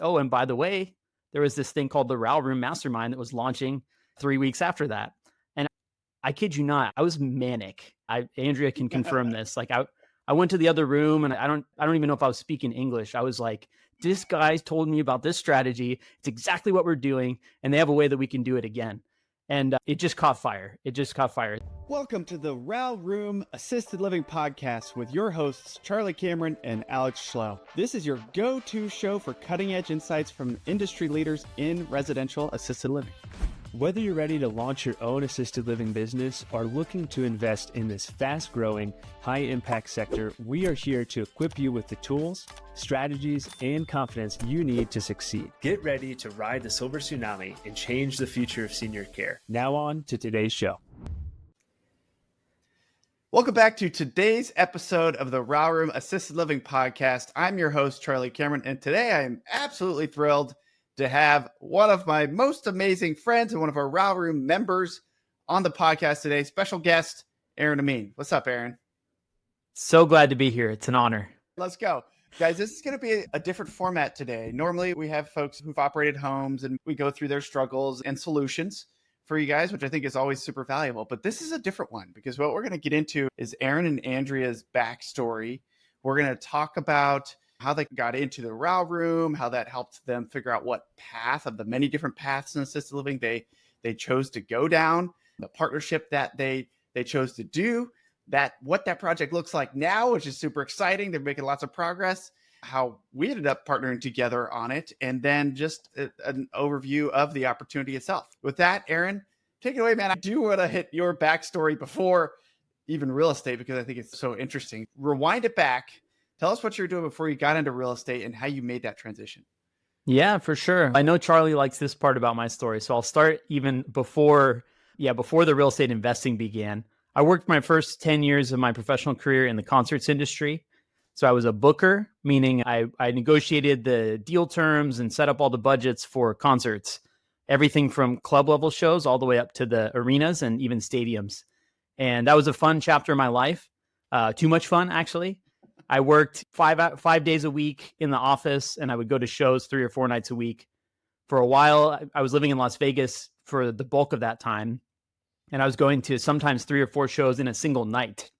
Oh, and by the way, there was this thing called the Raw Room Mastermind that was launching 3 weeks after that. And I kid you not, I was manic. Andrea can confirm this. Like I went to the other room and I don't even know if I was speaking English. I was like, this guy's told me about this strategy. It's exactly what we're doing. And they have a way that we can do it again. And it just caught fire. It just caught fire. Welcome to the Raw Room Assisted Living Podcast with your hosts, Charlie Cameron and Alex Schlow. This is your go-to show for cutting-edge insights from industry leaders in residential assisted living. Whether you're ready to launch your own assisted living business or looking to invest in this fast-growing, high-impact sector, we are here to equip you with the tools, strategies, and confidence you need to succeed. Get ready to ride the silver tsunami and change the future of senior care. Now on to today's show. Welcome back to today's episode of the Raw Room Assisted Living Podcast. I'm your host, Charlie Cameron, and today I am absolutely thrilled to have one of my most amazing friends and one of our Raw Room members on the podcast today. Special guest, Aaron Ameen. What's up, Aaron? So glad to be here. It's an honor. Let's go. Guys, this is going to be a different format today. Normally, we have folks who've operated homes and we go through their struggles and solutions for you guys, which I think is always super valuable. But this is a different one because what we're going to get into is Aaron and Andrea's backstory. We're going to talk about how they got into the Raw Room, how that helped them figure out what path of the many different paths in assisted living they chose to go down, the partnership that they chose to do, that what that project looks like now, which is super exciting. They're making lots of progress, how we ended up partnering together on it, and then just an overview of the opportunity itself. With that, Aaron, take it away, man. I do want to hit your backstory before even real estate because I think it's so interesting. Rewind it back. Tell us what you were doing before you got into real estate and how you made that transition. Yeah, for sure. I know Charlie likes this part about my story, so I'll start even before the real estate investing began. I worked my first 10 years of my professional career in the concerts industry. So I was a booker, meaning I negotiated the deal terms and set up all the budgets for concerts, everything from club level shows all the way up to the arenas and even stadiums. And that was a fun chapter of my life. Too much fun, actually. I worked 5 days a week in the office, and I would go to shows 3 or 4 nights a week. For a while, I was living in Las Vegas for the bulk of that time, and I was going to sometimes 3 or 4 shows in a single night.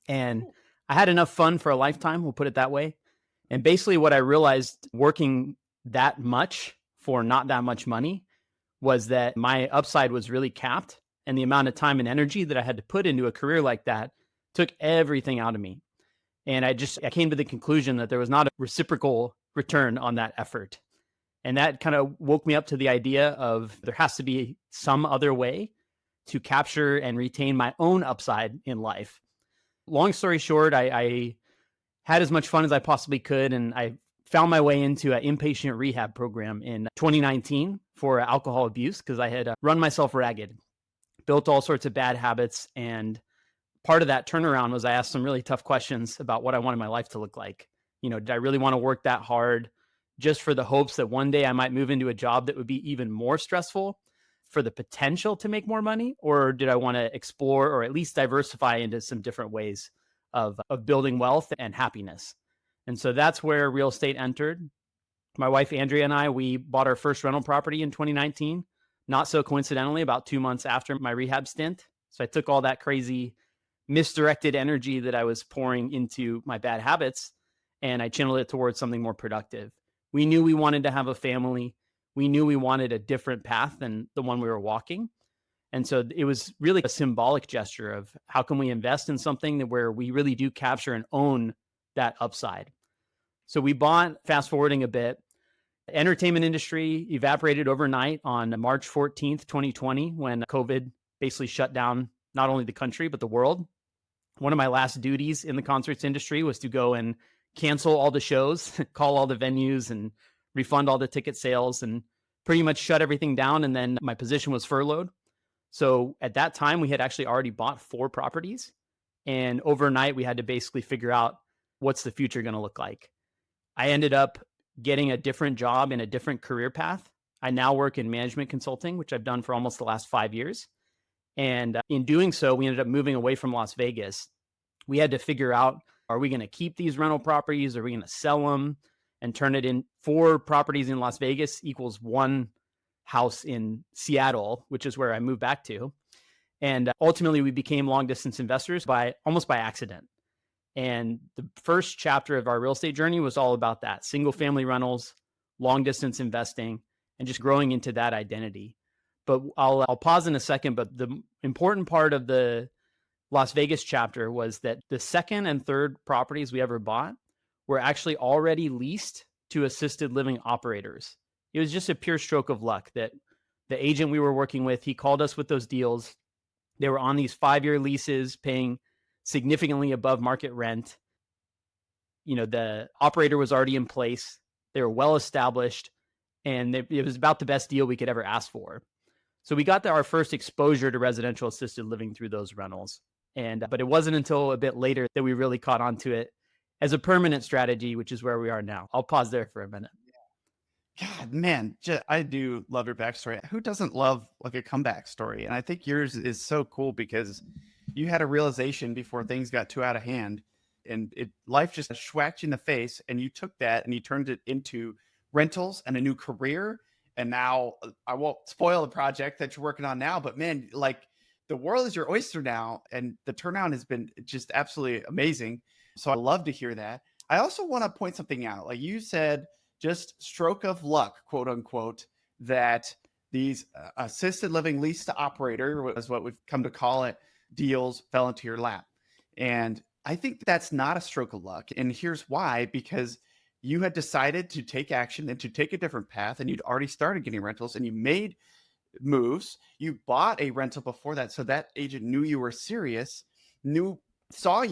And I had enough fun for a lifetime, we'll put it that way. And basically what I realized working that much for not that much money was that my upside was really capped, and the amount of time and energy that I had to put into a career like that took everything out of me. And I came to the conclusion that there was not a reciprocal return on that effort. And that kind of woke me up to the idea of there has to be some other way to capture and retain my own upside in life. Long story short, I had as much fun as I possibly could. And I found my way into an inpatient rehab program in 2019 for alcohol abuse because I had run myself ragged, built all sorts of bad habits. And part of that turnaround was I asked some really tough questions about what I wanted my life to look like. You know, did I really want to work that hard just for the hopes that one day I might move into a job that would be even more stressful for the potential to make more money? Or did I want to explore or at least diversify into some different ways of building wealth and happiness? And so that's where real estate entered. My wife, Andrea, and I, we bought our first rental property in 2019, not so coincidentally, about 2 months after my rehab stint. So I took all that crazy misdirected energy that I was pouring into my bad habits, and I channeled it towards something more productive. We knew we wanted to have a family. We knew we wanted a different path than the one we were walking. And so it was really a symbolic gesture of how can we invest in something where we really do capture and own that upside. So we bought, fast forwarding a bit, the entertainment industry evaporated overnight on March 14th, 2020, when COVID basically shut down not only the country, but the world. One of my last duties in the concerts industry was to go and cancel all the shows, call all the venues and refund all the ticket sales and pretty much shut everything down. And then my position was furloughed. So at that time, we had actually already bought 4 properties. And overnight, we had to basically figure out what's the future going to look like. I ended up getting a different job in a different career path. I now work in management consulting, which I've done for almost the last 5 years. And in doing so, we ended up moving away from Las Vegas. We had to figure out, are we going to keep these rental properties? Are we going to sell them? and turn it in 4 properties in Las Vegas equals 1 house in Seattle, which is where I moved back to. And ultimately we became long distance investors almost by accident. And the first chapter of our real estate journey was all about that: single family rentals, long distance investing, and just growing into that identity. But I'll pause in a second. But the important part of the Las Vegas chapter was that the second and third properties we ever bought were actually already leased to assisted living operators. It was just a pure stroke of luck that the agent we were working with, he called us with those deals. They were on these 5-year leases, paying significantly above market rent. The operator was already in place. They were well established, and it was about the best deal we could ever ask for. So we got our first exposure to residential assisted living through those rentals. But it wasn't until a bit later that we really caught on to it as a permanent strategy, which is where we are now. I'll pause there for a minute. God, man, I do love your backstory. Who doesn't love like a comeback story? And I think yours is so cool because you had a realization before things got too out of hand, and life just schwacked you in the face, and you took that and you turned it into rentals and a new career. And now I won't spoil the project that you're working on now, but man, like the world is your oyster now, and the turnaround has been just absolutely amazing. So I love to hear that. I also want to point something out. Like you said, just stroke of luck, quote unquote, that these assisted living lease to operator, is what we've come to call it, deals fell into your lap. And I think that's not a stroke of luck. And here's why: because you had decided to take action and to take a different path, and you'd already started getting rentals and you made moves. You bought a rental before that. So that agent knew you were serious, saw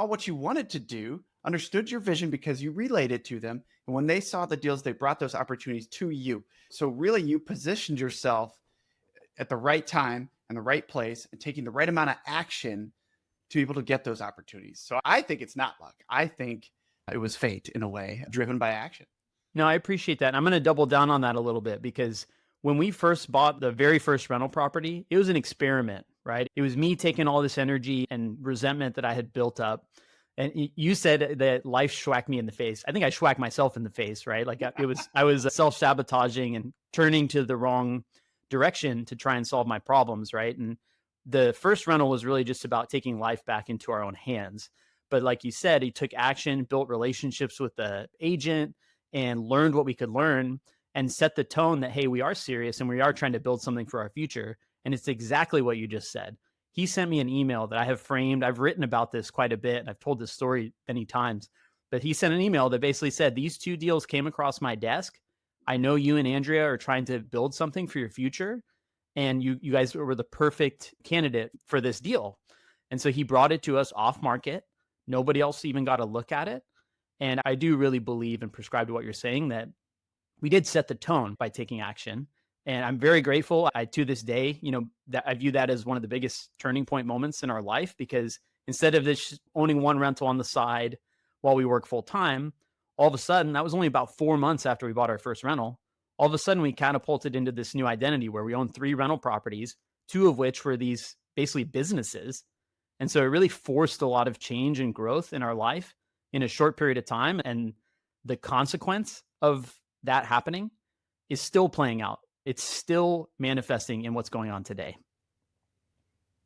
what you wanted to do, understood your vision because you relayed it to them. And when they saw the deals, they brought those opportunities to you. So really you positioned yourself at the right time and the right place and taking the right amount of action to be able to get those opportunities. So I think it's not luck. I think it was fate in a way, driven by action. No, I appreciate that. And I'm going to double down on that a little bit, because when we first bought the very first rental property, it was an experiment, right? It was me taking all this energy and resentment that I had built up. And you said that life schwacked me in the face. I think I schwacked myself in the face, right? Like I was self-sabotaging and turning to the wrong direction to try and solve my problems, right? And the first rental was really just about taking life back into our own hands. But like you said, he took action, built relationships with the agent, and learned what we could learn, and set the tone that, hey, we are serious and we are trying to build something for our future. And it's exactly what you just said. He sent me an email that I have framed. I've written about this quite a bit, and I've told this story many times. But he sent an email that basically said, these 2 deals came across my desk. I know you and Andrea are trying to build something for your future, and you guys were the perfect candidate for this deal. And so he brought it to us off market. Nobody else even got a look at it. And I do really believe and prescribe to what you're saying, that we did set the tone by taking action. And I'm very grateful. To this day, that I view that as one of the biggest turning point moments in our life, because instead of this owning one rental on the side while we work full time, all of a sudden, that was only about 4 months after we bought our first rental. All of a sudden, we catapulted into this new identity where we own 3 rental properties, 2 of which were these basically businesses. And so it really forced a lot of change and growth in our life in a short period of time. And the consequence of that happening is still playing out. It's still manifesting in what's going on today.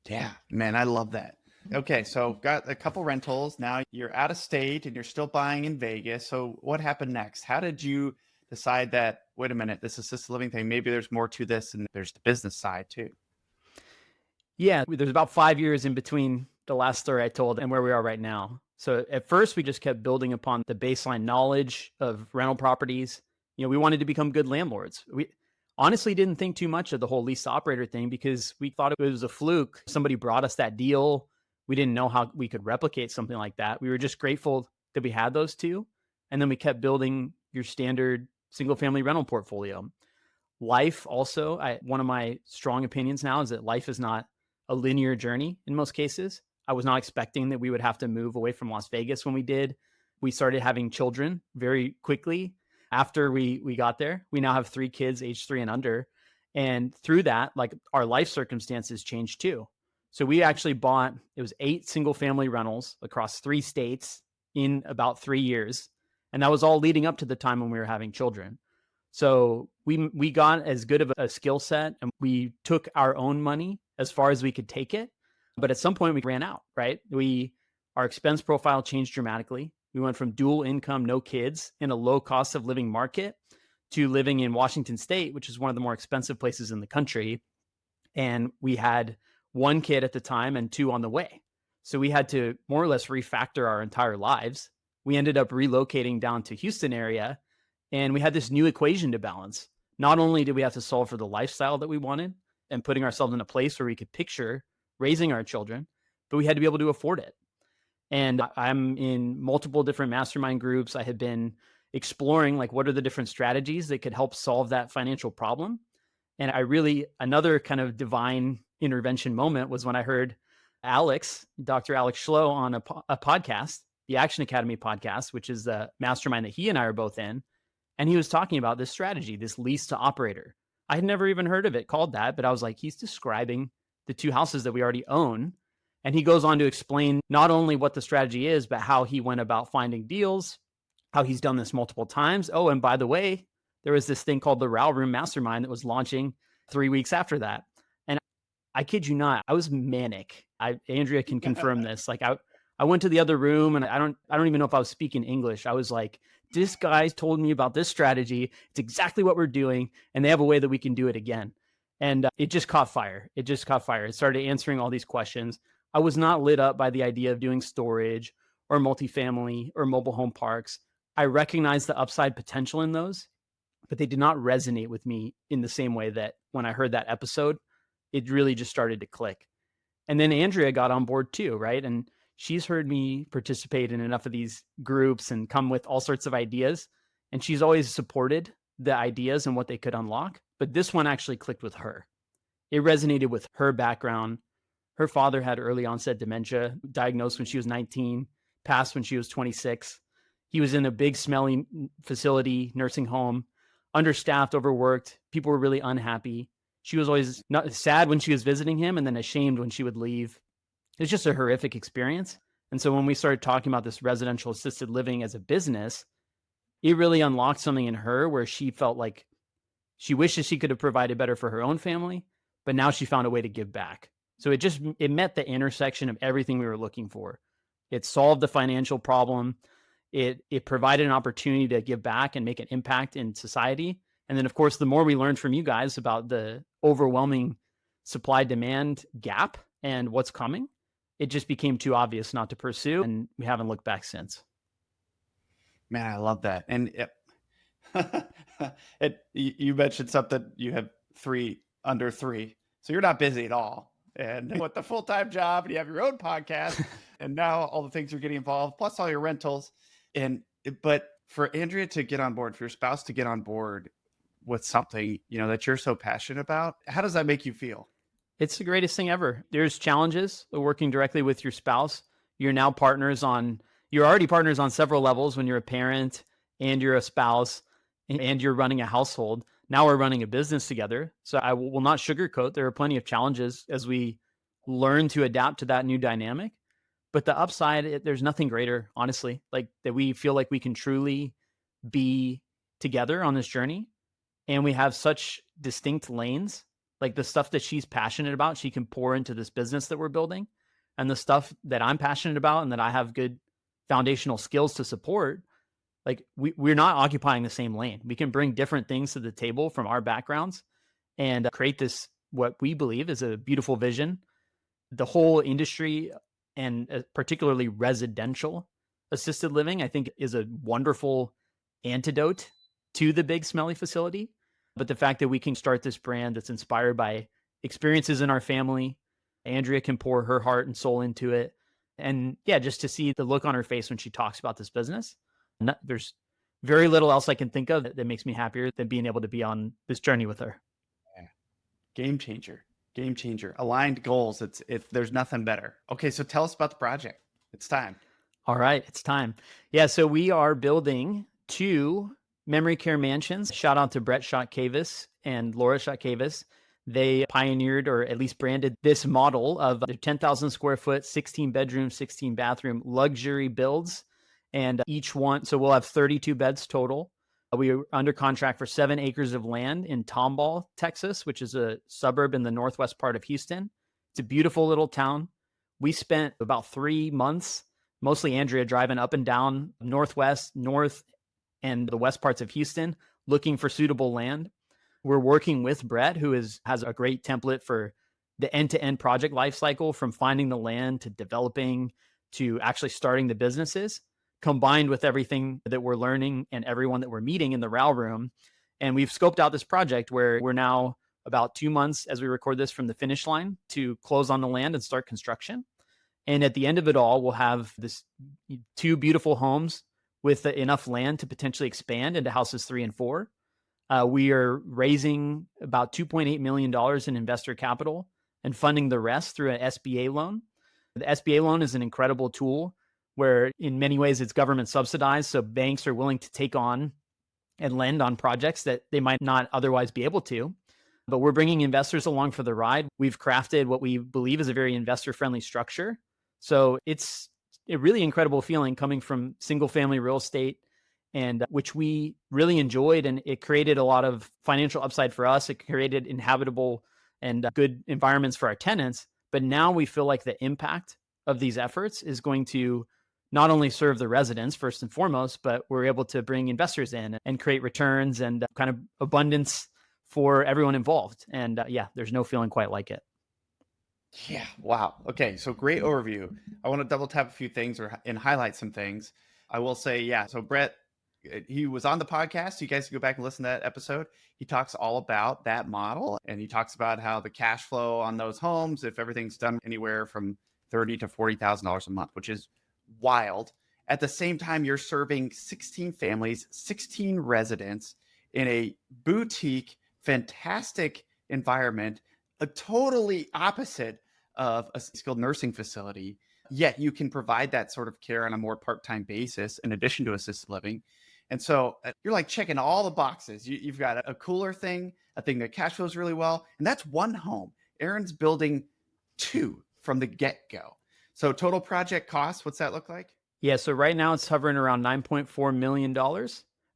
Yeah, man, I love that. Okay, so got a couple rentals. Now you're out of state and you're still buying in Vegas. So what happened next? How did you decide that, wait a minute, this assisted living thing, maybe there's more to this and there's the business side too? Yeah, there's about 5 years in between the last story I told and where we are right now. So at first, we just kept building upon the baseline knowledge of rental properties. We wanted to become good landlords. We honestly didn't think too much of the whole lease to operator thing because we thought it was a fluke. Somebody brought us that deal. We didn't know how we could replicate something like that. We were just grateful that we had those 2. And then we kept building your standard single family rental portfolio. Life also, one of my strong opinions now is that life is not a linear journey in most cases. I was not expecting that we would have to move away from Las Vegas when we did. We started having children very quickly after we got there. We now have 3 kids, age 3 and under. And through that, like, our life circumstances changed too. So we actually it was 8 single family rentals across 3 states in about 3 years. And that was all leading up to the time when we were having children. So we got as good of a skill set, and we took our own money as far as we could take it. But at some point we ran out, right? Our expense profile changed dramatically. We went from dual income, no kids in a low cost of living market to living in Washington State, which is one of the more expensive places in the country. And we had one kid at the time and two on the way. So we had to more or less refactor our entire lives. We ended up relocating down to Houston area, and we had this new equation to balance. Not only did we have to solve for the lifestyle that we wanted and putting ourselves in a place where we could picture raising our children, but we had to be able to afford it. And I'm in multiple different mastermind groups. I had been exploring like what are the different strategies that could help solve that financial problem. And another kind of divine intervention moment was when I heard Dr. Alex Schlow on a podcast, the Action Academy podcast, which is the mastermind that he and I are both in. And he was talking about this strategy, this lease to operator. I had never even heard of it called that, but I was like, he's describing the two houses that we already own. And he goes on to explain not only what the strategy is, but how he went about finding deals, how he's done this multiple times. Oh, and by the way, there was this thing called the Raw Room Mastermind that was launching 3 weeks after that. And I kid you not, I was manic. Andrea can confirm this. Like I went to the other room, and I don't even know if I was speaking English. I was like, this guy's told me about this strategy. It's exactly what we're doing. And they have a way that we can do it again. And it just caught fire. It started answering all these questions. I was not lit up by the idea of doing storage or multifamily or mobile home parks. I recognized the upside potential in those, but they did not resonate with me in the same way that when I heard that episode, it really just started to click. And then Andrea got on board too, right? And she's heard me participate in enough of these groups and come with all sorts of ideas. And she's always supported the ideas and what they could unlock. But this one actually clicked with her. It resonated with her background. Her father had early onset dementia, diagnosed when she was 19, passed when she was 26. He was in a big, smelly facility, nursing home, understaffed, overworked. People were really unhappy. She was always not sad when she was visiting him and then ashamed when she would leave. It was just a horrific experience. And so when we started talking about this residential assisted living as a business, it really unlocked something in her where she felt like she wishes she could have provided better for her own family, but now she found a way to give back. So it met the intersection of everything we were looking for. It solved the financial problem. It provided an opportunity to give back and make an impact in society. And then, of course, the more we learned from you guys about the overwhelming supply-demand gap and what's coming, it just became too obvious not to pursue, and we haven't looked back since. Man, I love that. And you mentioned something, you have 3 under 3, so you're not busy at all. And with the full-time job, and you have your own podcast, and now all the things you're getting involved, plus all your rentals. But for Andrea to get on board, for your spouse to get on board with something, that you're so passionate about, how does that make you feel? It's the greatest thing ever. There's challenges working directly with your spouse. You're already partners on several levels when you're a parent and you're a spouse and you're running a household. Now we're running a business together. So I will not sugarcoat. There are plenty of challenges as we learn to adapt to that new dynamic. But the upside, there's nothing greater, honestly, like that we feel like we can truly be together on this journey. And we have such distinct lanes, like the stuff that she's passionate about, she can pour into this business that we're building. And the stuff that I'm passionate about and that I have good foundational skills to support, like we're not occupying the same lane. We can bring different things to the table from our backgrounds and create this, what we believe is a beautiful vision. The whole industry, and particularly residential assisted living, I think is a wonderful antidote to the big smelly facility. But the fact that we can start this brand that's inspired by experiences in our family, Andrea can pour her heart and soul into it. And yeah, just to see the look on her face when she talks about this business, there's very little else I can think of that makes me happier than being able to be on this journey with her. Yeah. Game changer. Aligned goals. There's nothing better. Okay. So tell us about the project. It's time. All right. It's time. Yeah. So we are building 2 memory care mansions. Shout out to Brett Shotkavis and Laura Shotkavis. They pioneered, or at least branded, this model of 10,000 square foot, 16 bedroom, 16 bathroom luxury builds. And each one, so we'll have 32 beds total. We are under contract for 7 acres of land in Tomball, Texas, which is a suburb in the northwest part of Houston. It's a beautiful little town. We spent about 3 months, mostly Andrea, driving up and down northwest, north, and the west parts of Houston, looking for suitable land. We're working with Brett, who has a great template for the end-to-end project lifecycle, from finding the land to developing to actually starting the businesses, combined with everything that we're learning and everyone that we're meeting in the Raw Room. And we've scoped out this project where we're now about 2 months as we record this from the finish line to close on the land and start construction. And at the end of it all, we'll have this 2 beautiful homes with enough land to potentially expand into houses 3 and 4. We are raising about $2.8 million in investor capital and funding the rest through an SBA loan. The SBA loan is an incredible tool where in many ways it's government subsidized. So banks are willing to take on and lend on projects that they might not otherwise be able to. But we're bringing investors along for the ride. We've crafted what we believe is a very investor-friendly structure. So it's a really incredible feeling coming from single-family real estate, and which we really enjoyed. And it created a lot of financial upside for us. It created inhabitable and good environments for our tenants. But now we feel like the impact of these efforts is going to not only serve the residents first and foremost, but we're able to bring investors in and create returns and kind of abundance for everyone involved. And there's no feeling quite like it. Yeah. Wow. Okay. So great overview. I want to double tap a few things and highlight some things. I will say, yeah. So Brett, he was on the podcast. You guys can go back and listen to that episode. He talks all about that model, and he talks about how the cash flow on those homes, if everything's done anywhere from $30,000 to $40,000 a month, which is wild. At the same time, you're serving 16 families, 16 residents in a boutique, fantastic environment, a totally opposite of a skilled nursing facility. Yet you can provide that sort of care on a more part-time basis in addition to assisted living. And so you're like checking all the boxes. You've got a cooler thing, a thing that cash flows really well. And that's one home. Aaron's building 2 from the get-go. So total project cost, what's that look like? Yeah, so right now it's hovering around $9.4 million.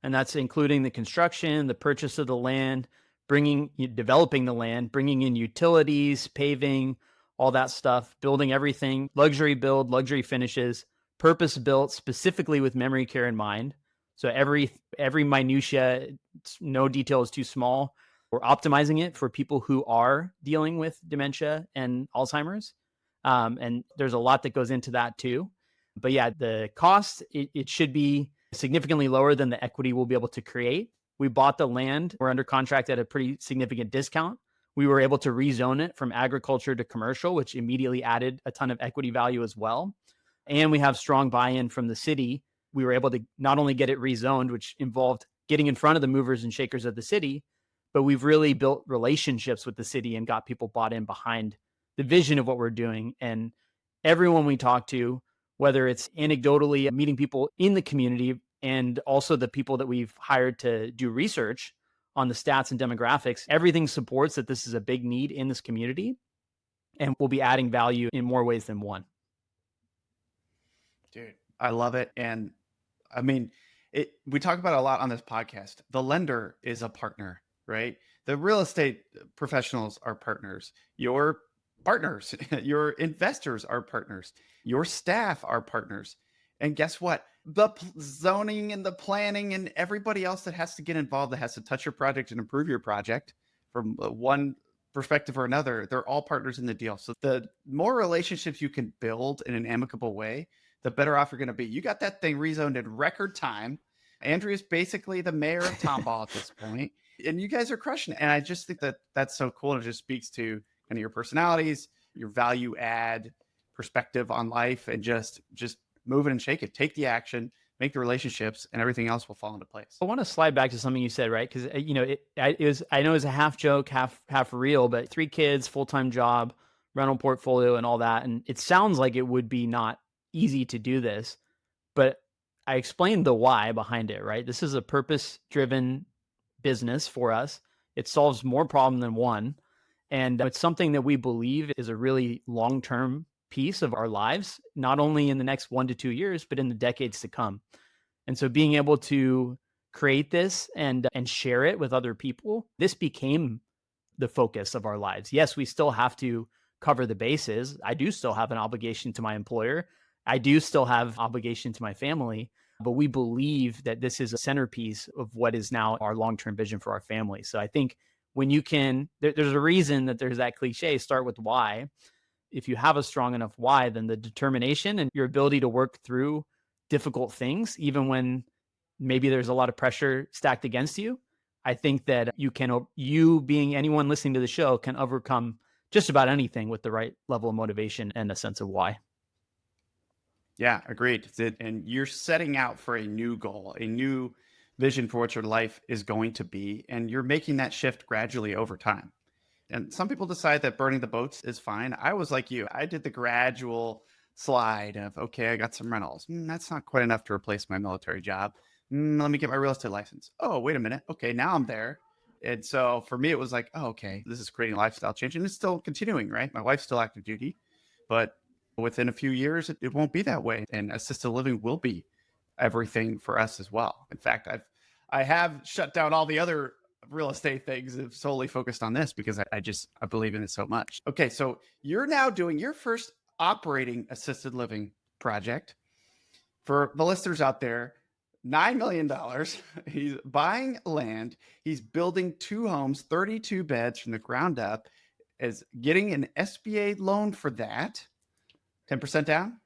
And that's including the construction, the purchase of the land, developing the land, bringing in utilities, paving, all that stuff, building everything, luxury build, luxury finishes, purpose built specifically with memory care in mind. So every minutia, no detail is too small. We're optimizing it for people who are dealing with dementia and Alzheimer's. And there's a lot that goes into that too. But yeah, the cost, it should be significantly lower than the equity we'll be able to create. We bought the land. We're under contract at a pretty significant discount. We were able to rezone it from agriculture to commercial, which immediately added a ton of equity value as well. And we have strong buy-in from the city. We were able to not only get it rezoned, which involved getting in front of the movers and shakers of the city, but we've really built relationships with the city and got people bought in behind the vision of what we're doing. And everyone we talk to, whether it's anecdotally meeting people in the community and also the people that we've hired to do research on the stats and demographics, everything supports that this is a big need in this community, and we'll be adding value in more ways than one. Dude, I love it. And I mean, we talk about it a lot on this podcast. The lender is a partner, right? The real estate professionals are partners. Your partners, your investors are partners. Your staff are partners. And guess what? The zoning and the planning and everybody else that has to get involved, that has to touch your project and improve your project from one perspective or another, they're all partners in the deal. So the more relationships you can build in an amicable way, the better off you're going to be. You got that thing rezoned in record time. Andrea's basically the mayor of Tomball at this point, and you guys are crushing it. And I just think that that's so cool. And it just speaks to kind of your personalities, your value add perspective on life, and just move it and shake it. Take the action, make the relationships, and everything else will fall into place. I want to slide back to something you said, right? Because I know it was a half joke, half real, but 3 kids, full-time job, rental portfolio, and all that. And it sounds like it would be not easy to do this, but I explained the why behind it, right? This is a purpose-driven business for us. It solves more problem than one. And it's something that we believe is a really long-term piece of our lives, not only in the next 1 to 2 years, but in the decades to come. And so being able to create this and share it with other people, this became the focus of our lives. Yes, we still have to cover the bases. I do still have an obligation to my employer. I do still have obligation to my family, but we believe that this is a centerpiece of what is now our long-term vision for our family. So I think when you can, there's a reason that there's that cliche, start with why. If you have a strong enough why, then the determination and your ability to work through difficult things, even when maybe there's a lot of pressure stacked against you, I think that you being anyone listening to the show can overcome just about anything with the right level of motivation and a sense of why. Yeah, agreed. And you're setting out for a new goal, a new vision for what your life is going to be. And you're making that shift gradually over time. And some people decide that burning the boats is fine. I was like you. I did the gradual slide of, okay, I got some rentals. That's not quite enough to replace my military job. Let me get my real estate license. Oh, wait a minute. Okay, now I'm there. And so for me, it was like, oh, okay, this is creating a lifestyle change. And it's still continuing, right? My wife's still active duty, but within a few years, it won't be that way. And assisted living will be everything for us as well. In fact, I have shut down all the other real estate things and solely focused on this because I believe in it so much. Okay, so you're now doing your first operating assisted living project. For the listeners out there, $9 million. He's buying land. He's building 2 homes, 32 beds from the ground up, is getting an SBA loan for that. 10% down?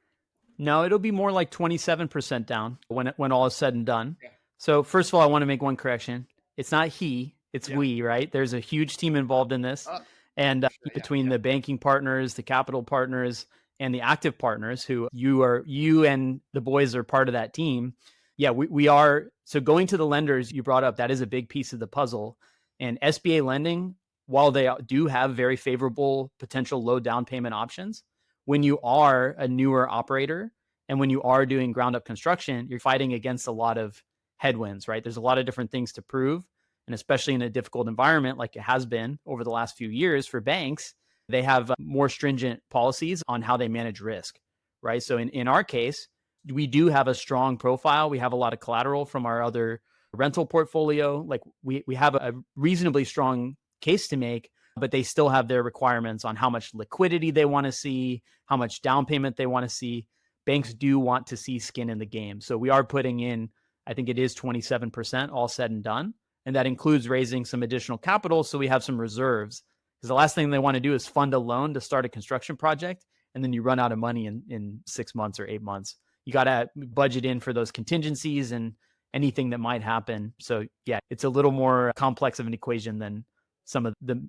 No, it'll be more like 27% down when all is said and done. Yeah. So first of all, I want to make one correction. It's not he, it's we, right? There's a huge team involved in this. And between the banking partners, the capital partners, and the active partners who you and the boys are part of that team. Yeah, we are. So going to the lenders you brought up, that is a big piece of the puzzle. And SBA lending, while they do have very favorable potential low down payment options, when you are a newer operator and when you are doing ground up construction, you're fighting against a lot of headwinds, right? There's a lot of different things to prove. And especially in a difficult environment like it has been over the last few years for banks, they have more stringent policies on how they manage risk, right? So in our case, we do have a strong profile. We have a lot of collateral from our other rental portfolio. Like we have a reasonably strong case to make, but they still have their requirements on how much liquidity they want to see, how much down payment they want to see. Banks do want to see skin in the game. So we are putting in, I think it is 27% all said and done. And that includes raising some additional capital so we have some reserves. Because the last thing they want to do is fund a loan to start a construction project, and then you run out of money in 6 months or 8 months. You got to budget in for those contingencies and anything that might happen. So yeah, it's a little more complex of an equation than some of the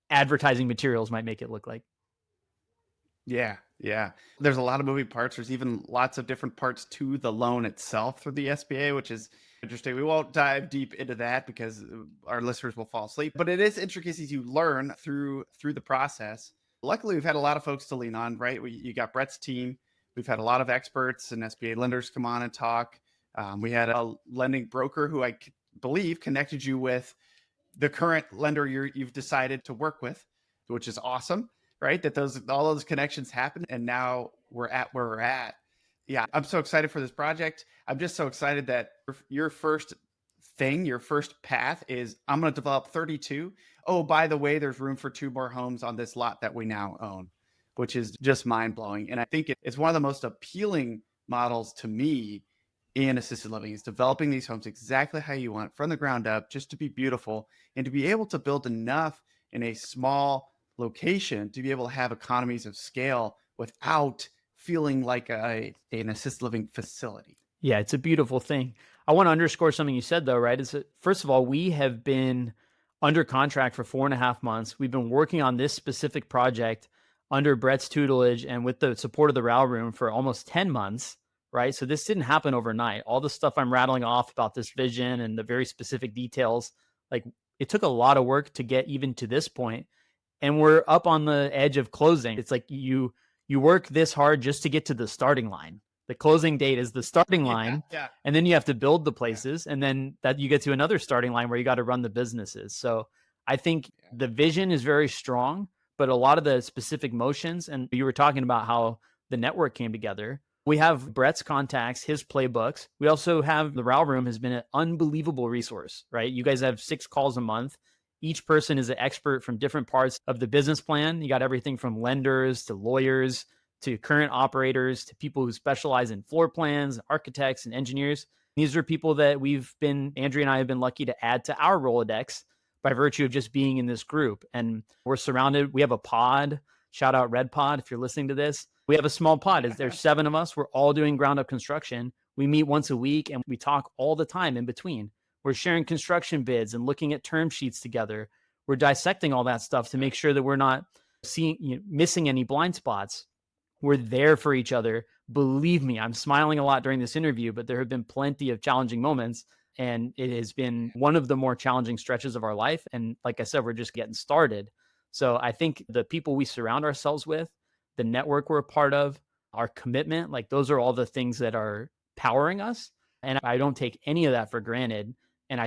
advertising materials might make it look like. Yeah. There's a lot of moving parts. There's even lots of different parts to the loan itself through the SBA, which is interesting. We won't dive deep into that because our listeners will fall asleep, but it is intricacies you learn through the process. Luckily, we've had a lot of folks to lean on, right? You got Brett's team. We've had a lot of experts and SBA lenders come on and talk. We had a lending broker who I believe connected you with the current lender you've decided to work with, which is awesome, right? That all those connections happen, and now we're at where we're at. Yeah, I'm so excited for this project. I'm just so excited that your first path is I'm going to develop 32. Oh, by the way, there's room for 2 more homes on this lot that we now own, which is just mind blowing. And I think it's one of the most appealing models to me in assisted living is developing these homes exactly how you want from the ground up, just to be beautiful and to be able to build enough in a small location to be able to have economies of scale without feeling like an assisted living facility. Yeah, it's a beautiful thing. I want to underscore something you said though, right? Is that first of all, we have been under contract for 4.5 months. We've been working on this specific project under Brett's tutelage and with the support of the Raw Room for almost 10 months, right? So this didn't happen overnight. All the stuff I'm rattling off about this vision and the very specific details, like it took a lot of work to get even to this point. And we're up on the edge of closing. It's like you work this hard just to get to the starting line. The closing date is the starting line. And then you have to build the places. And then that you get to another starting line where you got to run the businesses. So I think the vision is very strong, but a lot of the specific motions, and you were talking about how the network came together. We have Brett's contacts, his playbooks. We also have the Raw Room has been an unbelievable resource, right? You guys have 6 calls a month. Each person is an expert from different parts of the business plan. You got everything from lenders to lawyers to current operators to people who specialize in floor plans, architects, and engineers. These are people that Andrea and I have been lucky to add to our Rolodex by virtue of just being in this group. And we're surrounded. We have a pod. Shout out Red Pod if you're listening to this. We have a small pod. There's 7 of us. We're all doing ground up construction. We meet once a week and we talk all the time in between. We're sharing construction bids and looking at term sheets together. We're dissecting all that stuff to make sure that we're not missing any blind spots. We're there for each other. Believe me, I'm smiling a lot during this interview, but there have been plenty of challenging moments. And it has been one of the more challenging stretches of our life. And like I said, we're just getting started. So I think the people we surround ourselves with, the network we're a part of, our commitment, like those are all the things that are powering us. And I don't take any of that for granted. And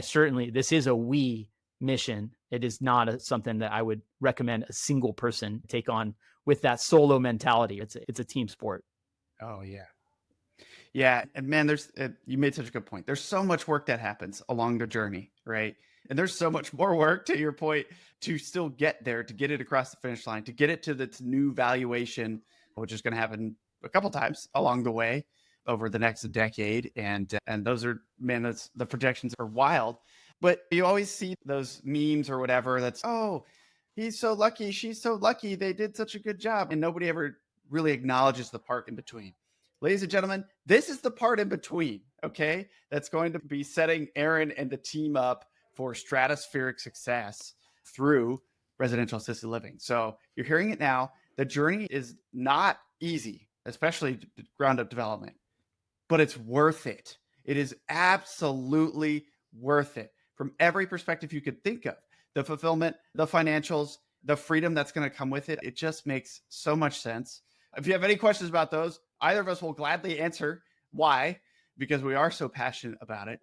this is a we mission. It is not something that I would recommend a single person take on with that solo mentality. It's a team sport. Oh, yeah. Yeah. And man, you made such a good point. There's so much work that happens along the journey, right? And there's so much more work, to your point, to still get there, to get it across the finish line, to get it to this new valuation, which is going to happen a couple times along the way over the next decade. And those are, man, the projections are wild. But you always see those memes or whatever that's, oh, he's so lucky, she's so lucky, they did such a good job. And nobody ever really acknowledges the part in between. Ladies and gentlemen, this is the part in between, okay? That's going to be setting Aaron and the team up for stratospheric success through residential assisted living. So you're hearing it now. The journey is not easy, especially ground up development, but it's worth it. It is absolutely worth it from every perspective you could think of. The fulfillment, the financials, the freedom that's going to come with it. It just makes so much sense. If you have any questions about those, either of us will gladly answer why, because we are so passionate about it.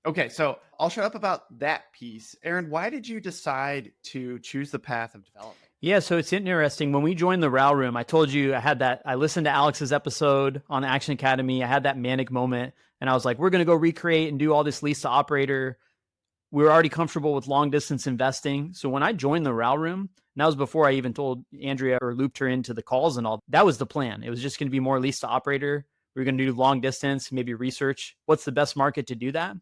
Okay, so I'll shut up about that piece. Aaron, why did you decide to choose the path of development? Yeah, so it's interesting. When we joined the Raw Room, I told you I listened to Alex's episode on the Action Academy. I had that manic moment and I was like, we're going to go recreate and do all this lease to operator. We were already comfortable with long distance investing. So when I joined the Raw Room, and that was before I even told Andrea or looped her into the calls and all, that was the plan. It was just going to be more lease to operator. We were going to do long distance, maybe research. What's the best market to do that?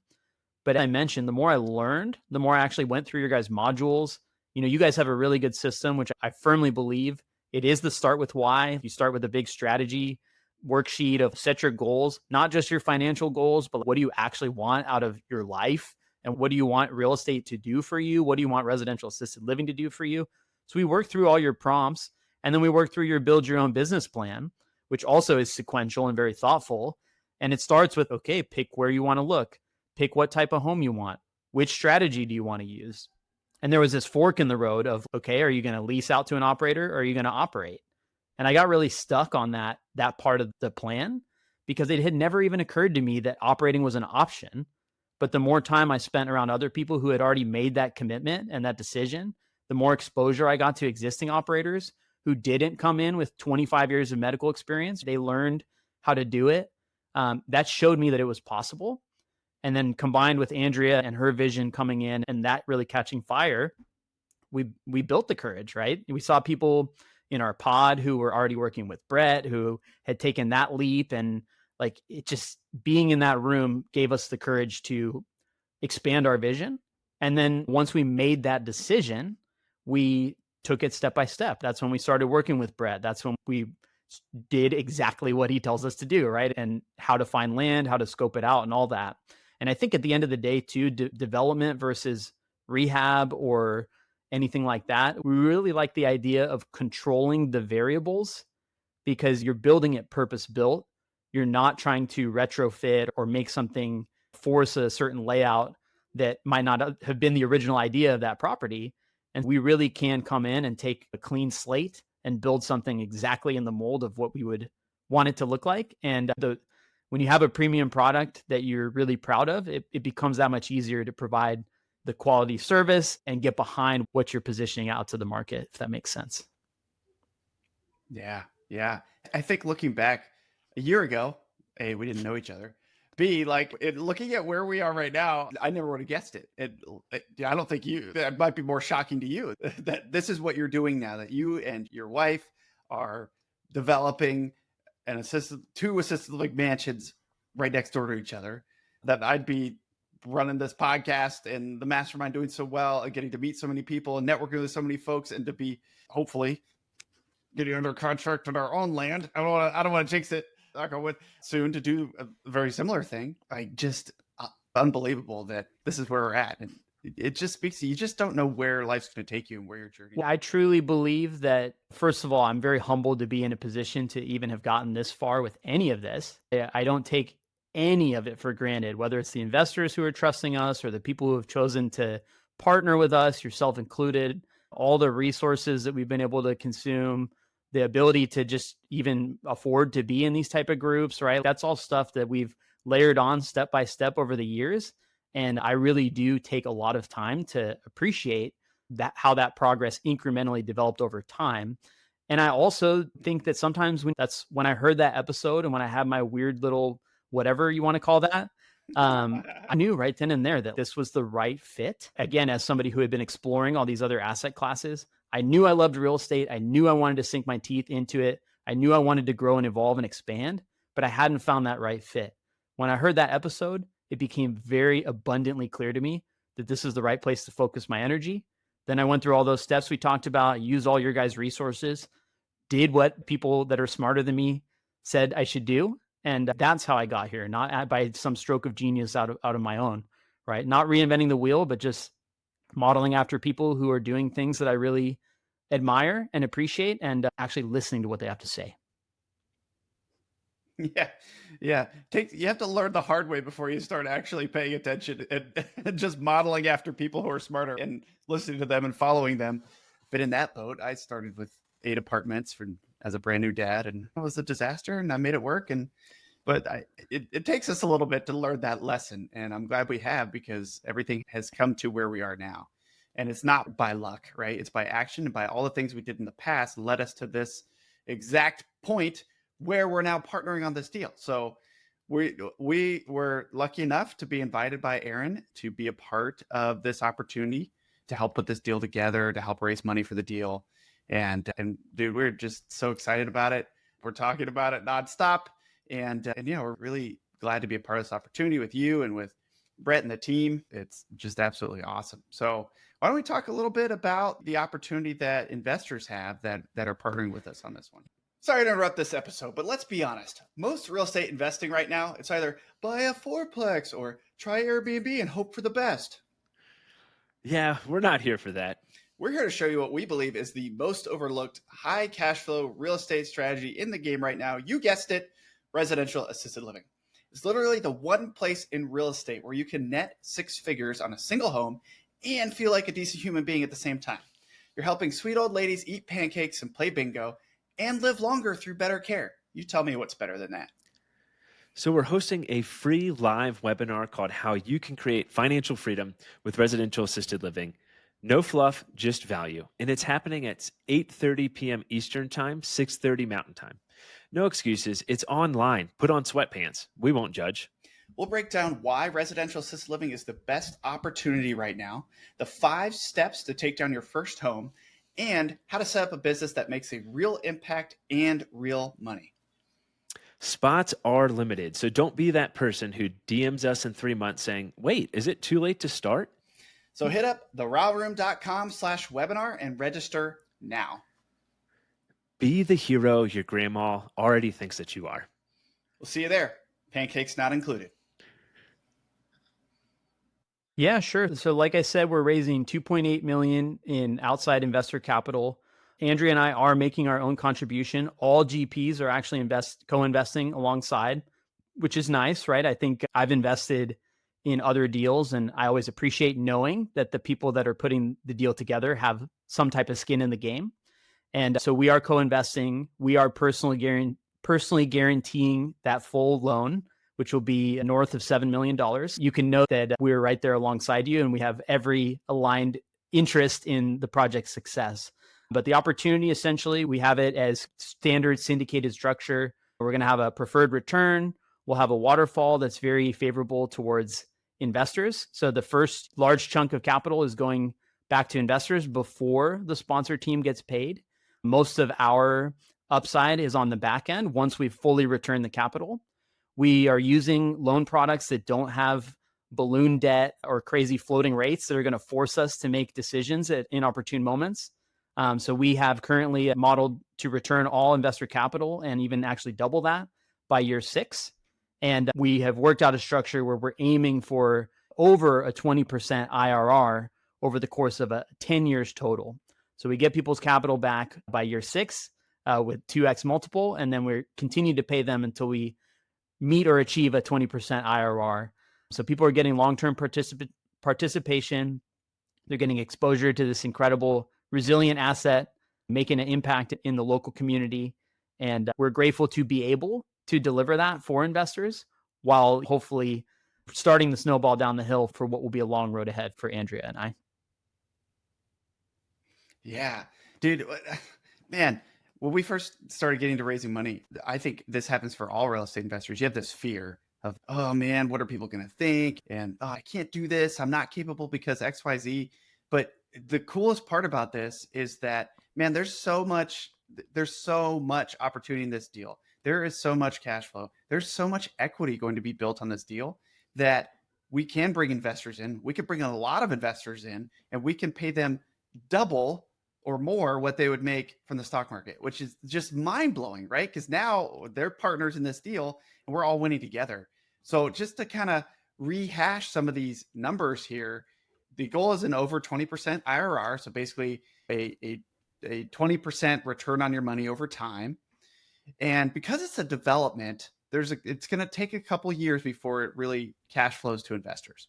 But I mentioned, the more I learned, the more I actually went through your guys' modules. You guys have a really good system, which I firmly believe it is the start with why. You start with a big strategy worksheet of set your goals, not just your financial goals, but what do you actually want out of your life? And what do you want real estate to do for you? What do you want residential assisted living to do for you? So we work through all your prompts, and then we work through your build your own business plan, which also is sequential and very thoughtful. And it starts with, okay, pick where you want to look. Pick what type of home you want. Which strategy do you want to use? And there was this fork in the road of, okay, are you going to lease out to an operator or are you going to operate? And I got really stuck on that part of the plan because it had never even occurred to me that operating was an option. But the more time I spent around other people who had already made that commitment and that decision, the more exposure I got to existing operators who didn't come in with 25 years of medical experience. They learned how to do it. That showed me that it was possible. And then combined with Andrea and her vision coming in and that really catching fire, we built the courage, right? We saw people in our pod who were already working with Brett, who had taken that leap. And like, it just being in that room gave us the courage to expand our vision. And then once we made that decision, we took it step by step. That's when we started working with Brett. That's when we did exactly what he tells us to do, right? And how to find land, how to scope it out and all that. And I think at the end of the day too, development versus rehab or anything like that, we really like the idea of controlling the variables because you're building it purpose built. You're not trying to retrofit or make something force a certain layout that might not have been the original idea of that property. And we really can come in and take a clean slate and build something exactly in the mold of what we would want it to look like. And when you have a premium product that you're really proud of, it becomes that much easier to provide the quality service and get behind what you're positioning out to the market, if that makes sense. Yeah. Yeah. I think looking back a year ago, A, we didn't know each other. B, looking at where we are right now, I never would have guessed it. I don't think that might be more shocking to you that this is what you're doing now, that you and your wife are developing two assisted living mansions right next door to each other, that I'd be running this podcast and the mastermind doing so well and getting to meet so many people and networking with so many folks and to be hopefully getting under contract on our own land. I don't want to jinx it. Knock on wood. Soon to do a very similar thing. Unbelievable that this is where we're at, and it just speaks to you. Just don't know where life's going to take you and where your journey. Yeah, I truly believe that. First of all, I'm very humbled to be in a position to even have gotten this far with any of this. I don't take any of it for granted, whether it's the investors who are trusting us or the people who have chosen to partner with us, yourself included, all the resources that we've been able to consume, the ability to just even afford to be in these type of groups, right? That's all stuff that we've layered on step by step over the years. And I really do take a lot of time to appreciate that, how that progress incrementally developed over time. And I also think that sometimes when I heard that episode and when I had my weird little, whatever you want to call that, I knew right then and there that this was the right fit. Again, as somebody who had been exploring all these other asset classes, I knew I loved real estate. I knew I wanted to sink my teeth into it. I knew I wanted to grow and evolve and expand, but I hadn't found that right fit. When I heard that episode, it became very abundantly clear to me that this is the right place to focus my energy. Then I went through all those steps we talked about, used all your guys' resources, did what people that are smarter than me said I should do. And that's how I got here, not by some stroke of genius out of my own, right? Not reinventing the wheel, but just modeling after people who are doing things that I really admire and appreciate, and actually listening to what they have to say. Yeah. Yeah. You have to learn the hard way before you start actually paying attention and just modeling after people who are smarter and listening to them and following them. But in that boat, I started with 8 apartments as a brand new dad, and it was a disaster, and I made it work. But it takes us a little bit to learn that lesson. And I'm glad we have, because everything has come to where we are now. And it's not by luck, right? It's by action, and by all the things we did in the past led us to this exact point where we're now partnering on this deal. So we were lucky enough to be invited by Aaron to be a part of this opportunity to help put this deal together, to help raise money for the deal. And dude, we're just so excited about it. We're talking about it nonstop. And we're really glad to be a part of this opportunity with you and with Brett and the team. It's just absolutely awesome. So why don't we talk a little bit about the opportunity that investors have that are partnering with us on this one? Sorry to interrupt this episode, but let's be honest. Most real estate investing right now, it's either buy a fourplex or try Airbnb and hope for the best. Yeah, we're not here for that. We're here to show you what we believe is the most overlooked high cash flow real estate strategy in the game right now. You guessed it, residential assisted living. It's literally the one place in real estate where you can net 6 figures on a single home and feel like a decent human being at the same time. You're helping sweet old ladies eat pancakes and play bingo and live longer through better care. You tell me what's better than that. So we're hosting a free live webinar called How You Can Create Financial Freedom with Residential Assisted Living. No fluff, just value. And it's happening at 8:30 p.m. Eastern Time, 6:30 Mountain Time. No excuses. It's online. Put on sweatpants. We won't judge. We'll break down why residential assisted living is the best opportunity right now, the 5 steps to take down your first home, and how to set up a business that makes a real impact and real money. Spots are limited, so don't be that person who DMs us in 3 months saying, wait, is it too late to start? So hit up therawroom.com/webinar and register now. Be the hero your grandma already thinks that you are. We'll see you there. Pancakes not included. Yeah, sure. So like I said, we're raising 2.8 million in outside investor capital. Andrea and I are making our own contribution. All GPs are actually co-investing alongside, which is nice, right? I think I've invested in other deals, and I always appreciate knowing that the people that are putting the deal together have some type of skin in the game. And so we are co-investing. We are personally guaranteeing that full loan, which will be north of $7 million. You can know that we're right there alongside you, and we have every aligned interest in the project's success. But the opportunity, essentially, we have it as standard syndicated structure. We're going to have a preferred return. We'll have a waterfall that's very favorable towards investors. So the first large chunk of capital is going back to investors before the sponsor team gets paid. Most of our upside is on the back end once we've fully returned the capital. We are using loan products that don't have balloon debt or crazy floating rates that are going to force us to make decisions at inopportune moments. So we have currently modeled to return all investor capital and even actually double that by year 6. And we have worked out a structure where we're aiming for over a 20% IRR over the course of 10 years total. So we get people's capital back by year 6 with 2x multiple, and then we continue to pay them until we meet or achieve a 20% IRR. So people are getting long-term participation. They're getting exposure to this incredible, resilient asset, making an impact in the local community. And we're grateful to be able to deliver that for investors while hopefully starting the snowball down the hill for what will be a long road ahead for Andrea and I. Yeah, dude, man, when we first started getting to raising money, I think this happens for all real estate investors. You have this fear of, oh man, what are people going to think? And oh, I can't do this. I'm not capable because XYZ. But the coolest part about this is that, man, there's so much opportunity in this deal. There is so much cash flow. There's so much equity going to be built on this deal that we can bring investors in. We could bring a lot of investors in, and we can pay them double or more what they would make from the stock market, which is just mind blowing, right? Because now they're partners in this deal and we're all winning together. So just to kind of rehash some of these numbers here, the goal is an over 20% IRR. So basically a 20% return on your money over time. And because it's a development, it's going to take a couple years before it really cash flows to investors.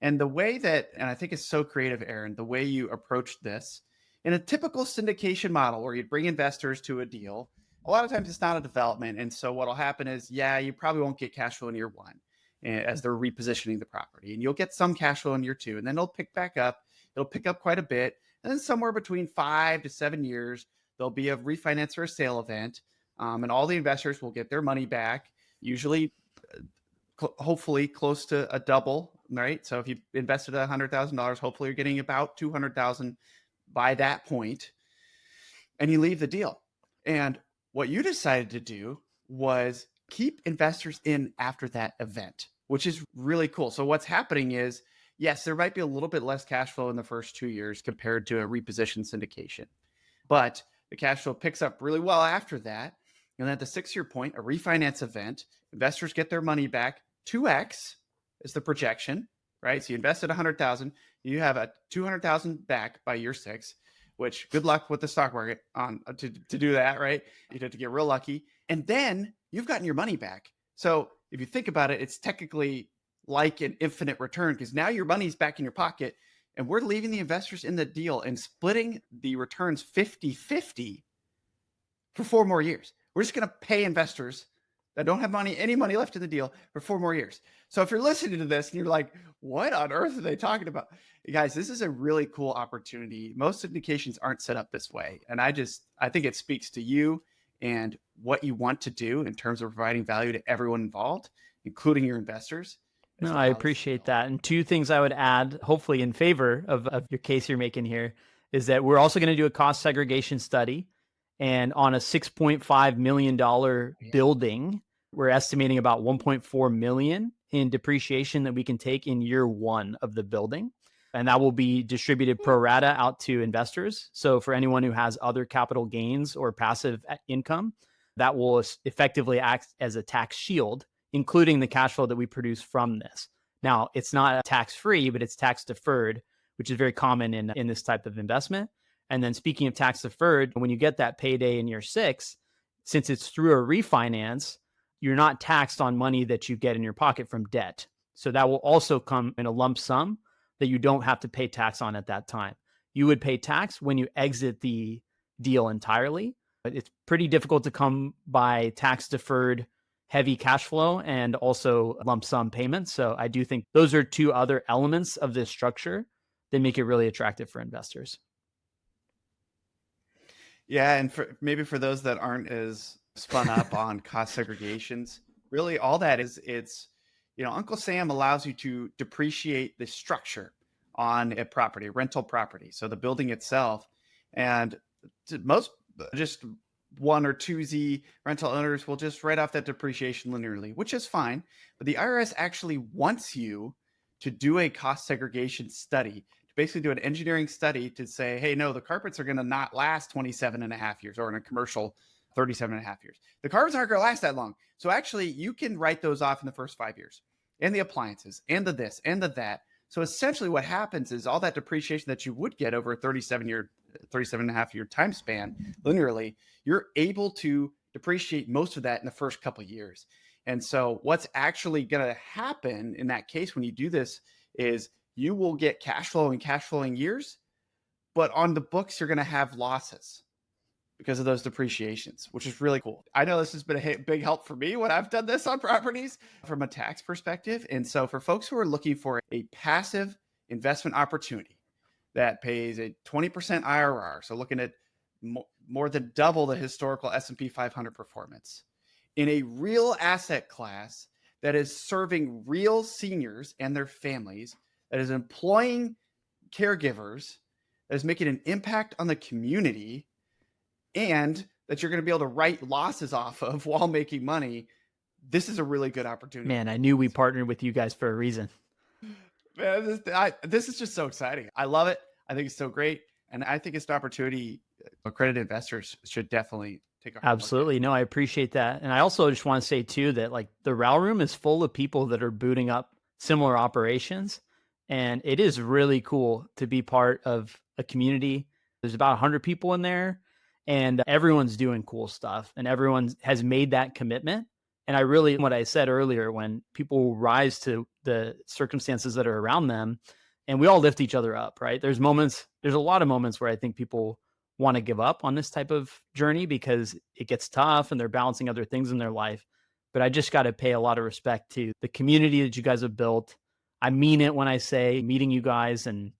And the way that, and I think it's so creative, Aaron, the way you approach this in a typical syndication model where you bring investors to a deal, a lot of times it's not a development. And so what'll happen is, yeah, you probably won't get cash flow in year 1 as they're repositioning the property, and you'll get some cash flow in year 2, and then it'll pick back up. It'll pick up quite a bit. And then somewhere between 5 to 7 years, there'll be a refinance or a sale event. And all the investors will get their money back, usually, hopefully close to a double, right? So if you invested $100,000, hopefully you're getting about $200,000 by that point, and you leave the deal. And what you decided to do was keep investors in after that event, which is really cool. So what's happening is, yes, there might be a little bit less cash flow in the first 2 years compared to a reposition syndication, but the cash flow picks up really well after that. And then at the 6-year point, a refinance event, investors get their money back. 2x is the projection, right? So you invested 100,000, you have a 200,000 back by year 6, which good luck with the stock market on to do that, right? You'd have to get real lucky. And then you've gotten your money back. So if you think about it, it's technically like an infinite return because now your money's back in your pocket and we're leaving the investors in the deal and splitting the returns 50-50 for 4 more years. We're just going to pay investors that don't have any money left in the deal for 4 more years. So if you're listening to this and you're like, what on earth are they talking about? Guys, this is a really cool opportunity. Most syndications aren't set up this way. And I think it speaks to you and what you want to do in terms of providing value to everyone involved, including your investors. No, I appreciate that. And 2 things I would add, hopefully in favor of your case you're making here, is that we're also going to do a cost segregation study. And on a $6.5 million building, we're estimating about $1.4 million in depreciation that we can take in year 1 of the building. And that will be distributed pro rata out to investors. So for anyone who has other capital gains or passive income, that will effectively act as a tax shield, including the cash flow that we produce from this. Now, it's not tax-free, but it's tax-deferred, which is very common in this type of investment. And then speaking of tax-deferred, when you get that payday in year 6, since it's through a refinance, you're not taxed on money that you get in your pocket from debt. So that will also come in a lump sum that you don't have to pay tax on at that time. You would pay tax when you exit the deal entirely, but it's pretty difficult to come by tax-deferred heavy cash flow and also lump sum payments. So I do think those are 2 other elements of this structure that make it really attractive for investors. Yeah, and maybe for those that aren't as spun up on cost segregations, really all that is, it's, Uncle Sam allows you to depreciate the structure on a property, rental property. So the building itself, and most just one or two Z rental owners will just write off that depreciation linearly, which is fine. But the IRS actually wants you to do a cost segregation study, basically do an engineering study to say, hey, no, the carpets are going to not last 27 and a half years, or in a commercial 37 and a half years. The carpets aren't going to last that long. So actually you can write those off in the first 5 years, and the appliances and the this and the that. So essentially what happens is all that depreciation that you would get over a 37 and a half year time span linearly, you're able to depreciate most of that in the first couple of years. And so what's actually going to happen in that case when you do this is you will get cash flow in cash flowing years, but on the books, you're going to have losses because of those depreciations, which is really cool. I know this has been a big help for me when I've done this on properties from a tax perspective. And so for folks who are looking for a passive investment opportunity that pays a 20% IRR, so looking at more than double the historical S&P 500 performance in a real asset class that is serving real seniors and their families, that is employing caregivers, that is making an impact on the community, and that you're going to be able to write losses off of while making money, this is a really good opportunity. Man, I knew we partnered with you guys for a reason. Man, this is just so exciting. I love it. I think it's so great. And I think it's an opportunity accredited investors should definitely take a hard look at. Absolutely. No, I appreciate that. And I also just want to say too, that like the Raw Room is full of people that are booting up similar operations. And it is really cool to be part of a community. There's about 100 people in there, and everyone's doing cool stuff, and everyone has made that commitment. And I really, what I said earlier, when people rise to the circumstances that are around them, and we all lift each other up, right? There's a lot of moments where I think people want to give up on this type of journey because it gets tough and they're balancing other things in their life. But I just got to pay a lot of respect to the community that you guys have built. I mean it when I say meeting you guys and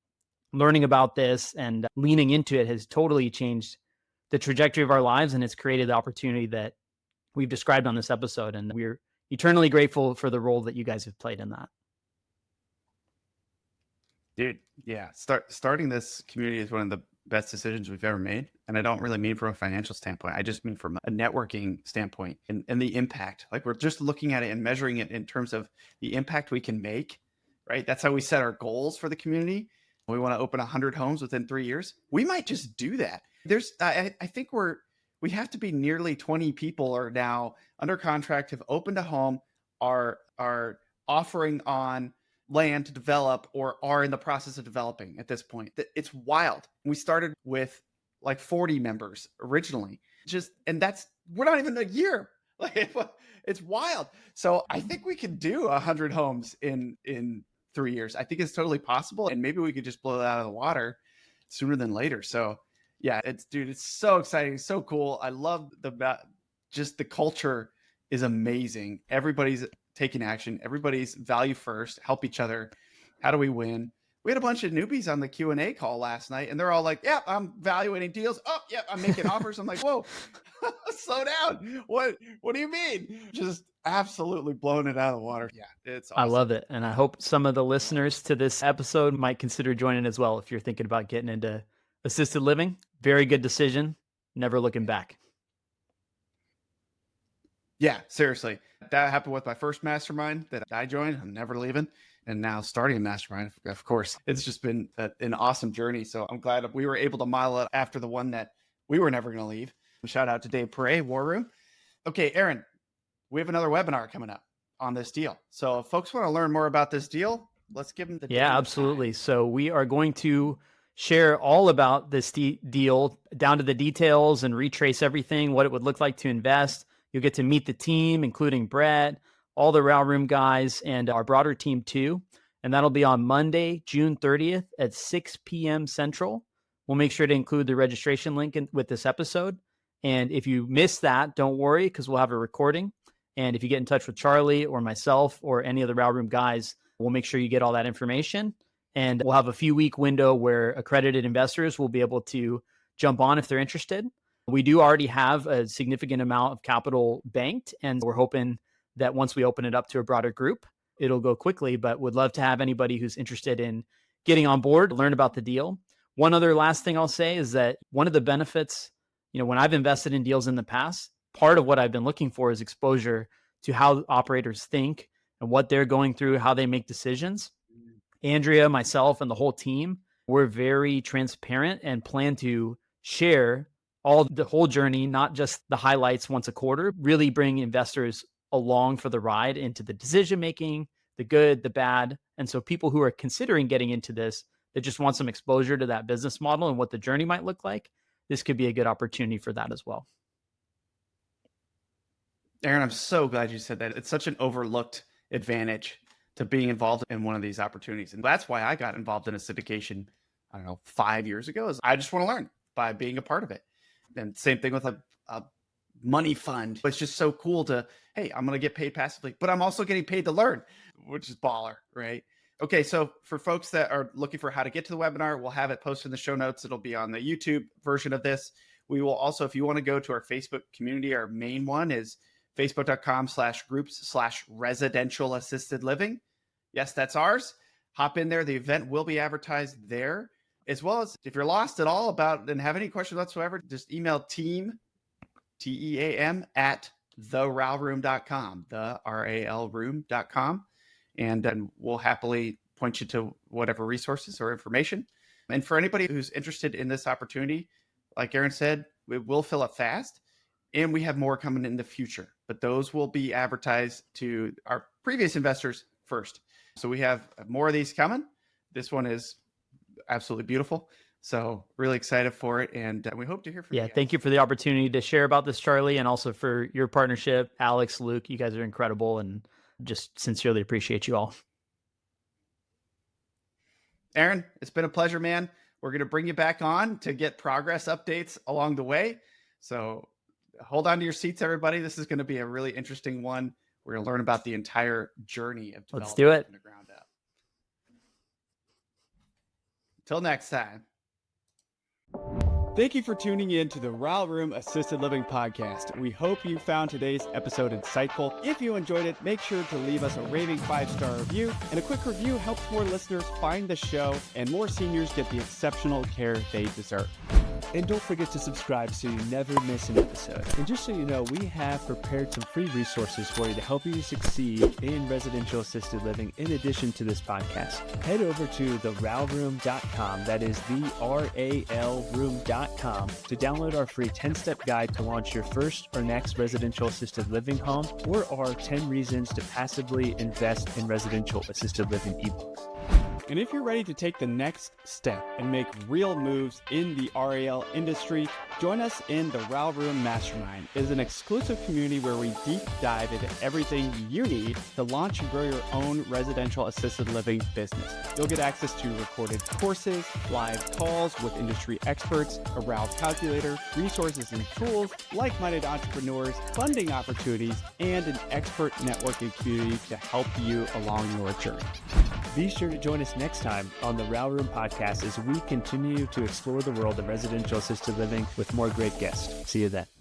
learning about this and leaning into it has totally changed the trajectory of our lives, and it's created the opportunity that we've described on this episode. And we're eternally grateful for the role that you guys have played in that. Dude, yeah. Starting this community is one of the best decisions we've ever made. And I don't really mean from a financial standpoint. I just mean from a networking standpoint and the impact. Like, we're just looking at it and measuring it in terms of the impact we can make, right? That's how we set our goals for the community. We want to open 100 homes within 3 years. We might just do that. I think we have to be nearly 20 people are now under contract, have opened a home, are offering on land to develop, or are in the process of developing at this point. It's wild. We started with like 40 members originally, and we're not even a year. Like, it's wild. So I think we can do 100 homes in 3 years. I think it's totally possible, and maybe we could just blow it out of the water sooner than later. So yeah, it's so exciting, so cool. I love just the culture is amazing. Everybody's taking action. Everybody's value first, help each other. How do we win? We had a bunch of newbies on the Q&A call last night, and they're all like, yeah, I'm evaluating deals. Oh, yeah, I'm making offers. I'm like, whoa, slow down. What do you mean? Just absolutely blowing it out of the water. Yeah, it's awesome. I love it. And I hope some of the listeners to this episode might consider joining as well if you're thinking about getting into assisted living. Very good decision. Never looking back. Yeah, seriously. That happened with my first mastermind that I joined. I'm never leaving. And now starting a mastermind, of course. It's just been an awesome journey. So I'm glad we were able to model it after the one that we were never going to leave. Shout out to Dave Perret, War Room. Okay, Aaron, we have another webinar coming up on this deal. So if folks want to learn more about this deal, let's give them the Yeah, absolutely. So we are going to share all about this deal down to the details and retrace everything, what it would look like to invest. You'll get to meet the team, including Brett, all the Raw Room guys, and our broader team too. And that'll be on Monday, June 30th at 6 p.m. Central. We'll make sure to include the registration link with this episode. And if you miss that, don't worry, because we'll have a recording. And if you get in touch with Charlie or myself or any of the Raw Room guys, we'll make sure you get all that information. And we'll have a few week window where accredited investors will be able to jump on if they're interested. We do already have a significant amount of capital banked, and we're hoping that once we open it up to a broader group, it'll go quickly, but would love to have anybody who's interested in getting on board, learn about the deal. One other last thing I'll say is that one of the benefits, when I've invested in deals in the past, part of what I've been looking for is exposure to how operators think and what they're going through, how they make decisions. Andrea, myself, and the whole team, we're very transparent and plan to share the whole journey, not just the highlights once a quarter, really bring investors along for the ride into the decision making, the good, the bad. And so people who are considering getting into this, that just want some exposure to that business model and what the journey might look like, this could be a good opportunity for that as well. Aaron, I'm so glad you said that. It's such an overlooked advantage to being involved in one of these opportunities. And that's why I got involved in a syndication, 5 years ago, is I just want to learn by being a part of it. And same thing with a money fund. It's just so cool to, hey, I'm going to get paid passively, but I'm also getting paid to learn, which is baller, right? Okay, so for folks that are looking for how to get to the webinar, we'll have it posted in the show notes. It'll be on the YouTube version of this. We will also, if you want to go to our Facebook community, our main one is facebook.com/groups/residential assisted living. Yes, that's ours. Hop in there. The event will be advertised there, as well as if you're lost at all about and have any questions whatsoever, just email team, TEAM, at theralroom.com, theralroom.com. And then we'll happily point you to whatever resources or information. And for anybody who's interested in this opportunity, like Aaron said, we will fill up fast, and we have more coming in the future, but those will be advertised to our previous investors first. So we have more of these coming. This one is absolutely beautiful. So really excited for it. And we hope to hear from you guys. Thank you for the opportunity to share about this, Charlie, and also for your partnership. Alex, Luke, you guys are incredible, and just sincerely appreciate you all. Aaron, it's been a pleasure, man. We're going to bring you back on to get progress updates along the way. So hold on to your seats, everybody. This is going to be a really interesting one. We're going to learn about the entire journey of development. Let's do it. From the ground up. Till next time. Thank you for tuning in to the Raw Room Assisted Living Podcast. We hope you found today's episode insightful. If you enjoyed it, make sure to leave us a raving 5-star review. And a quick review helps more listeners find the show and more seniors get the exceptional care they deserve. And don't forget to subscribe so you never miss an episode. And just so you know, we have prepared some free resources for you to help you succeed in residential assisted living in addition to this podcast. Head over to theralroom.com, that is theralroom.com, to download our free 10-step guide to launch your first or next residential assisted living home, or our 10 reasons to passively invest in residential assisted living ebooks. And if you're ready to take the next step and make real moves in the RAL industry, join us in the Raw Room Mastermind. It is an exclusive community where we deep dive into everything you need to launch and grow your own residential assisted living business. You'll get access to recorded courses, live calls with industry experts, a RAL calculator, resources and tools, like-minded entrepreneurs, funding opportunities, and an expert networking community to help you along your journey. Be sure to join us next time on the Raw Room Podcast as we continue to explore the world of residential assisted living with more great guests. See you then.